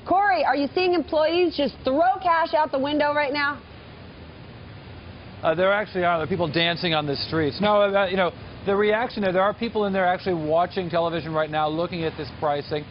Corey, are you seeing employees just throw cash out the window right now? There actually are. There are people dancing on the streets. No, the reaction there are people in there actually watching television right now, looking at this pricing,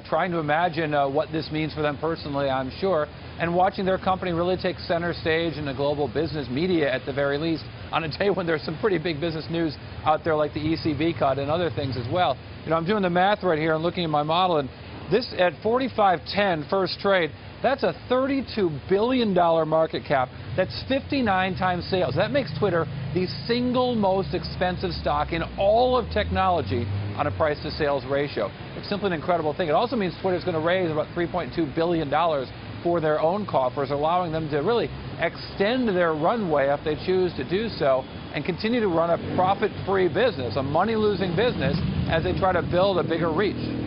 trying to imagine what this means for them personally, I'm sure, and watching their company really take center stage in the global business media at the very least on a day when there's some pretty big business news out there like the ECB cut and other things as well. I'm doing the math right here and looking at my model, and this at 45.10 first trade, that's a $32 billion market cap. That's 59 times sales. That makes Twitter the single most expensive stock in all of technology on a price-to-sales ratio. It's simply an incredible thing. It also means Twitter's going to raise about $3.2 billion for their own coffers, allowing them to really extend their runway if they choose to do so and continue to run a profit-free business, a money-losing business, as they try to build a bigger reach.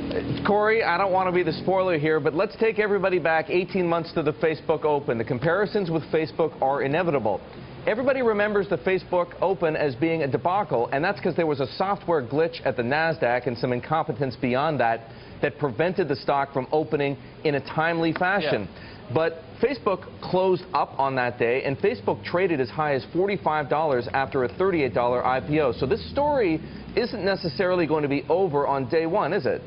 Corey, I don't want to be the spoiler here, but let's take everybody back 18 months to the Facebook Open. The comparisons with Facebook are inevitable. Everybody remembers the Facebook Open as being a debacle, and that's because there was a software glitch at the NASDAQ and some incompetence beyond that that prevented the stock from opening in a timely fashion. Yeah. But Facebook closed up on that day, and Facebook traded as high as $45 after a $38 IPO. So this story isn't necessarily going to be over on day one, is it?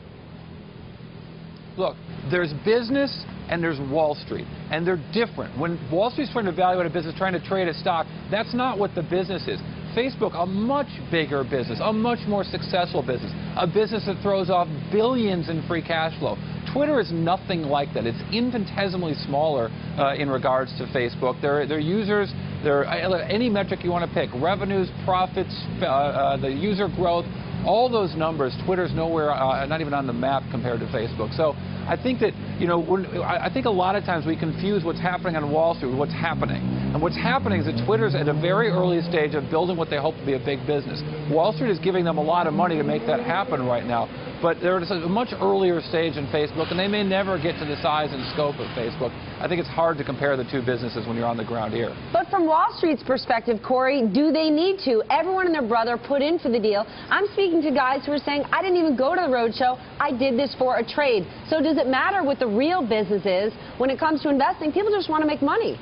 Look, there's business and there's Wall Street, and they're different. When Wall Street's trying to evaluate a business, trying to trade a stock, that's not what the business is. Facebook, a much bigger business, a much more successful business, a business that throws off billions in free cash flow. Twitter is nothing like that. It's infinitesimally smaller in regards to Facebook. Their users, any metric you want to pick, revenues, profits, the user growth, all those numbers, Twitter's nowhere, not even on the map compared to Facebook. So I think that, I think a lot of times we confuse what's happening on Wall Street with what's happening. And what's happening is that Twitter's at a very early stage of building what they hope to be a big business. Wall Street is giving them a lot of money to make that happen right now. But they're at a much earlier stage in Facebook, and they may never get to the size and scope of Facebook. I think it's hard to compare the two businesses when you're on the ground here. But from Wall Street's perspective, Corey, do they need to? Everyone and their brother put in for the deal. I'm speaking to guys who are saying, I didn't even go to the roadshow. I did this for a trade. So does it matter what the real business is when it comes to investing? People just want to make money.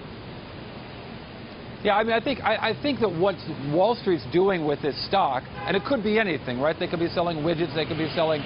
Yeah, I mean, I think that what Wall Street's doing with this stock, and it could be anything, right? They could be selling widgets, they could be selling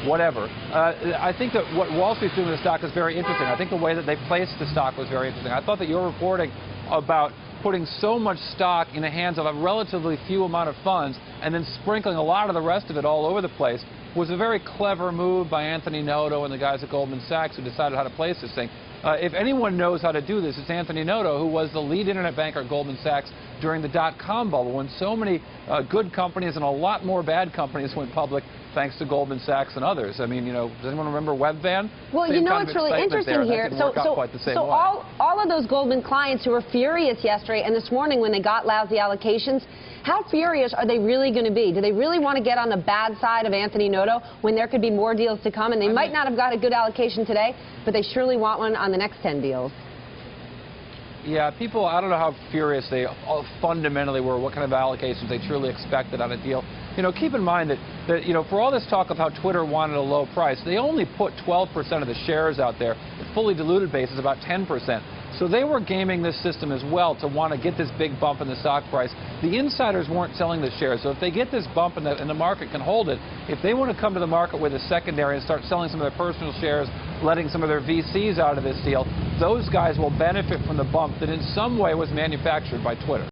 whatever. I think that what Wall Street's doing with the stock is very interesting. I think the way that they placed the stock was very interesting. I thought that your reporting about putting so much stock in the hands of a relatively few amount of funds and then sprinkling a lot of the rest of it all over the place was a very clever move by Anthony Noto and the guys at Goldman Sachs who decided how to place this thing. If anyone knows how to do this, it's Anthony Noto, who was the lead internet banker at Goldman Sachs during the dot-com bubble, when so many good companies and a lot more bad companies went public thanks to Goldman Sachs and others. I mean, does anyone remember Webvan? Well, it's really interesting here. So all of those Goldman clients who were furious yesterday and this morning when they got lousy allocations, how furious are they really going to be? Do they really want to get on the bad side of Anthony Noto when there could be more deals to come? And they might not have got a good allocation today, but they surely want one on the next 10 deals. Yeah, people, I don't know how furious they fundamentally were, what kind of allocations they truly expected on a deal. Keep in mind that for all this talk of how Twitter wanted a low price, they only put 12% of the shares out there. The fully diluted basis about 10%. So they were gaming this system as well to want to get this big bump in the stock price. The insiders weren't selling the shares. So if they get this bump and the market can hold it, if they want to come to the market with a secondary and start selling some of their personal shares, letting some of their VCs out of this deal, those guys will benefit from the bump that in some way was manufactured by Twitter.